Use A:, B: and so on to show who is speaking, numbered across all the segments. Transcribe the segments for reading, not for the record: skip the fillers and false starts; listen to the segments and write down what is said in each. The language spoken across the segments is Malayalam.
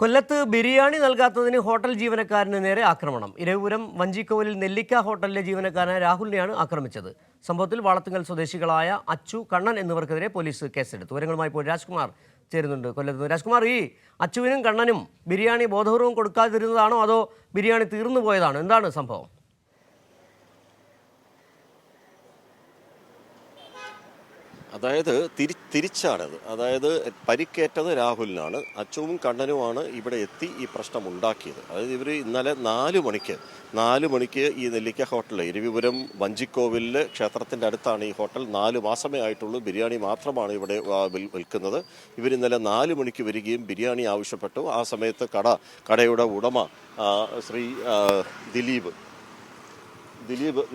A: കൊല്ലത്ത് ബിരിയാണി നൽകാത്തതിന് ഹോട്ടൽ ജീവനക്കാരന് നേരെ ആക്രമണം. ഇരവിപുരം വഞ്ചിക്കോവിലിൽ നെല്ലിക്ക ഹോട്ടലിലെ ജീവനക്കാരനായ രാഹുലിനെയാണ് ആക്രമിച്ചത്. സംഭവത്തിൽ വാളത്തുങ്കൽ സ്വദേശികളായ അച്ചു, കണ്ണൻ എന്നിവർക്കെതിരെ പോലീസ് കേസെടുത്തു. വിവരങ്ങളുമായി ഇപ്പോൾ രാജ്കുമാർ ചേരുന്നുണ്ട് കൊല്ലത്ത്. രാജ്കുമാർ, ഈ അച്ചുവിനും കണ്ണനും ബിരിയാണി ബോധപൂർവം കൊടുക്കാതിരുന്നതാണോ അതോ ബിരിയാണി തീർന്നു പോയതാണോ? എന്താണ് സംഭവം?
B: അതായത് തിരിച്ചാണത്. അതായത് പരിക്കേറ്റത് രാഹുലിനാണ്. അച്ചുവും കണ്ണനുമാണ് ഇവിടെ എത്തി ഈ പ്രശ്നം ഉണ്ടാക്കിയത്. അതായത് ഇവർ ഇന്നലെ 4 മണിക്ക് ഈ നെല്ലിക്ക ഹോട്ടലിൽ ഇരവിപുരം വഞ്ചിക്കോവിലിൽ ക്ഷേത്രത്തിൻ്റെ അടുത്താണ് ഈ ഹോട്ടൽ. 4 മാസമേ ആയിട്ടുള്ളൂ. ബിരിയാണി മാത്രമാണ് ഇവിടെ വിൽക്കുന്നത്. ഇവരിന്നലെ 4 മണിക്ക് വരികയും ബിരിയാണി ആവശ്യപ്പെട്ടു. ആ സമയത്ത് കടയുടെ ഉടമ ശ്രീ ദിലീപ്,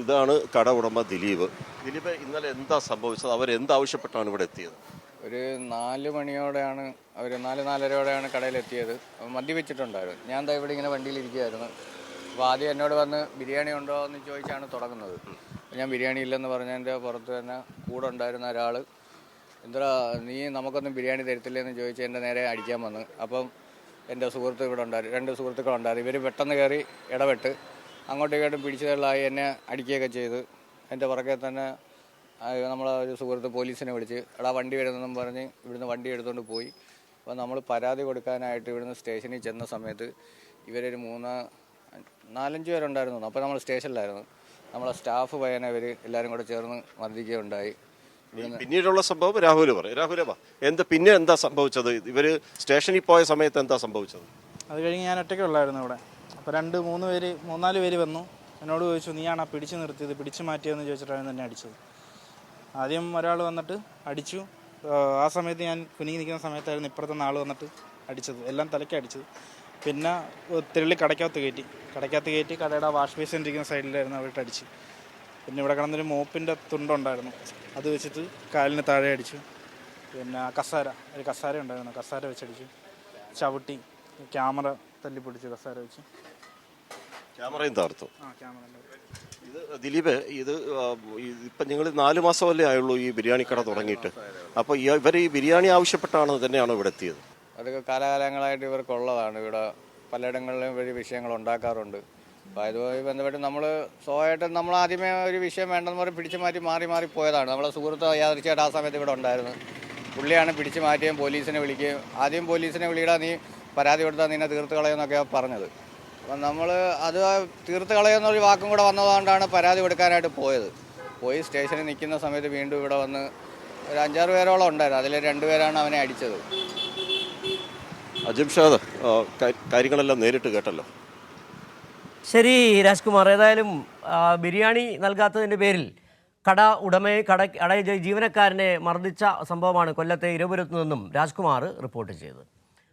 B: ഇതാണ് കട ഉടമ ദിലീപ്. ഇന്നലെ എന്താ സംഭവിച്ചത്? അവരെന്താവശ്യപ്പെട്ടാണ് ഇവിടെ എത്തിയത്?
C: ഒരു 4 മണിയോടെയാണ് അവർ 4-4:30 കടയിലെത്തിയത്. മദ്യപിച്ചിട്ടുണ്ടായിരുന്നു. ഞാൻ എന്താ ഇവിടെ ഇങ്ങനെ വണ്ടിയിലിരിക്കുകയായിരുന്നു. അപ്പോൾ ആദ്യം എന്നോട് വന്ന് ബിരിയാണി ഉണ്ടോ എന്ന് ചോദിച്ചാണ് തുടങ്ങുന്നത്. ഞാൻ ബിരിയാണി ഇല്ലെന്ന് പറഞ്ഞതിൻ്റെ പുറത്ത് തന്നെ കൂടെ ഉണ്ടായിരുന്ന ഒരാൾ, എന്താ നീ നമുക്കൊന്നും ബിരിയാണി തരത്തില്ലെന്ന് ചോദിച്ച് എൻ്റെ നേരെ അടിക്കാൻ വന്ന്. അപ്പം എൻ്റെ സുഹൃത്ത് ഇവിടെ ഉണ്ടായിരുന്നു, 2 സുഹൃത്തുക്കളുണ്ടായിരുന്നു. ഇവർ പെട്ടെന്ന് കയറി ഇടപെട്ട് അങ്ങോട്ടും ഇങ്ങോട്ടും പിടിച്ചു തള്ളായി എന്നെ അടിക്കുകയൊക്കെ ചെയ്ത്. എൻ്റെ പുറകെ തന്നെ നമ്മളെ ഒരു സുഹൃത്ത് പോലീസിനെ വിളിച്ച് എടാ വണ്ടി വരുന്നെന്നും പറഞ്ഞ് ഇവിടുന്ന് വണ്ടി എടുത്തുകൊണ്ട് പോയി. അപ്പോൾ നമ്മൾ പരാതി കൊടുക്കാനായിട്ട് ഇവിടുന്ന് സ്റ്റേഷനിൽ ചെന്ന സമയത്ത് ഇവരൊരു 4-5 പേരുണ്ടായിരുന്നു. അപ്പോൾ നമ്മൾ സ്റ്റേഷനിലായിരുന്നു. നമ്മളെ സ്റ്റാഫ് പയ്യനെ ഇവർ എല്ലാവരും കൂടെ ചേർന്ന് മർദ്ദിക്കുകയുണ്ടായി.
B: പിന്നീടുള്ള സംഭവം രാഹുൽ പിന്നെ എന്താ സംഭവിച്ചത്? ഇവർ സ്റ്റേഷനിൽ പോയ സമയത്ത് എന്താ സംഭവിച്ചത്?
D: അത് കഴിഞ്ഞ് ഞാൻ ഒറ്റയ്ക്കുള്ളായിരുന്നു ഇവിടെ. അപ്പോൾ 3-4 പേര് വന്നു. എന്നോട് ചോദിച്ചു, നീയാണ് ആ പിടിച്ചു നിർത്തിയത്, പിടിച്ചു മാറ്റിയതെന്ന് ചോദിച്ചിട്ടാണ് എന്നെ അടിച്ചത്. ആദ്യം ഒരാൾ വന്നിട്ട് അടിച്ചു. ആ സമയത്ത് ഞാൻ കുനിങ്ങി നിൽക്കുന്ന സമയത്തായിരുന്നു ഇപ്പുറത്തെ ആൾ വന്നിട്ട് അടിച്ചത്, എല്ലാം തലയ്ക്ക് അടിച്ചത്. പിന്നെ തെള്ളി കടയ്ക്കകത്ത് കയറ്റി കടയുടെ വാഷ് ബേസിൻ ഇരിക്കുന്ന സൈഡിലായിരുന്നു അവിടെ അടിച്ച്. പിന്നെ ഇവിടെ കിടന്നൊരു മോപ്പിൻ്റെ തുണ്ടുണ്ടായിരുന്നു, അത് വെച്ചിട്ട് കാലിന് താഴെ അടിച്ചു. പിന്നെ ഒരു കസാര ഉണ്ടായിരുന്നു, കസാര വെച്ചടിച്ചു. ചവിട്ടി, ക്യാമറ തല്ലിപ്പൊടിച്ചു കസാര വെച്ച്.
B: ക്യാമറയും തകർത്തു. ഇത് ദിലീപ്, ഇപ്പം നിങ്ങൾ 4 മാസമല്ലേ ആയുള്ളൂ ഈ ബിരിയാണി കട തുടങ്ങിയിട്ട്. അപ്പോൾ ഇവർ ഈ ബിരിയാണി ആവശ്യപ്പെട്ടാണ് തന്നെയാണോ ഇവിടെ എത്തിയത്?
C: അതൊക്കെ കാലാകാലങ്ങളായിട്ട് ഇവർക്കുള്ളതാണ്. ഇവിടെ പലയിടങ്ങളിലും ഇവർ വിഷയങ്ങൾ ഉണ്ടാക്കാറുണ്ട്. അപ്പോൾ അതുമായി ബന്ധപ്പെട്ട് നമ്മൾ ആദ്യമേ ഒരു വിഷയം വേണ്ടെന്ന് പറഞ്ഞ് പിടിച്ചു മാറ്റി മാറി പോയതാണ്. നമ്മളെ സുഹൃത്ത് യാദൃച്ഛയായിട്ട് ആ സമയത്ത് ഇവിടെ ഉണ്ടായിരുന്നു. പുള്ളിയാണ് പിടിച്ചു മാറ്റുകയും പോലീസിനെ വിളിക്കുകയും, ആദ്യം പോലീസിനെ വിളിയിടാൻ നീ പരാതി കൊടുത്താൽ നിന്നെ തീർത്ത് കളയുമെന്നൊക്കെയാണ് പറഞ്ഞത്. അപ്പം നമ്മൾ അത് തീർത്ത് കളയുന്നൊരു വാക്കും കൂടെ വന്നതുകൊണ്ടാണ് പരാതി കൊടുക്കാനായിട്ട് പോയി സ്റ്റേഷനിൽ നിൽക്കുന്ന സമയത്ത് വീണ്ടും ഇവിടെ വന്ന് ഒരു 5-6 പേരോളം ഉണ്ടായിരുന്നു. അതിൽ 2 പേരാണ് അവനെ അടിച്ചത്.
B: അജിംഷാദ്, കാര്യങ്ങളെല്ലാം നേരിട്ട് കേട്ടല്ലോ.
A: ശരി രാജ്കുമാർ, ഏതായാലും ബിരിയാണി നൽകാത്തതിൻ്റെ പേരിൽ കട ജീവനക്കാരനെ മർദ്ദിച്ച സംഭവമാണ് കൊല്ലത്തെ ഇരവിപുരത്തു നിന്നും രാജ്കുമാർ റിപ്പോർട്ട് ചെയ്തത്.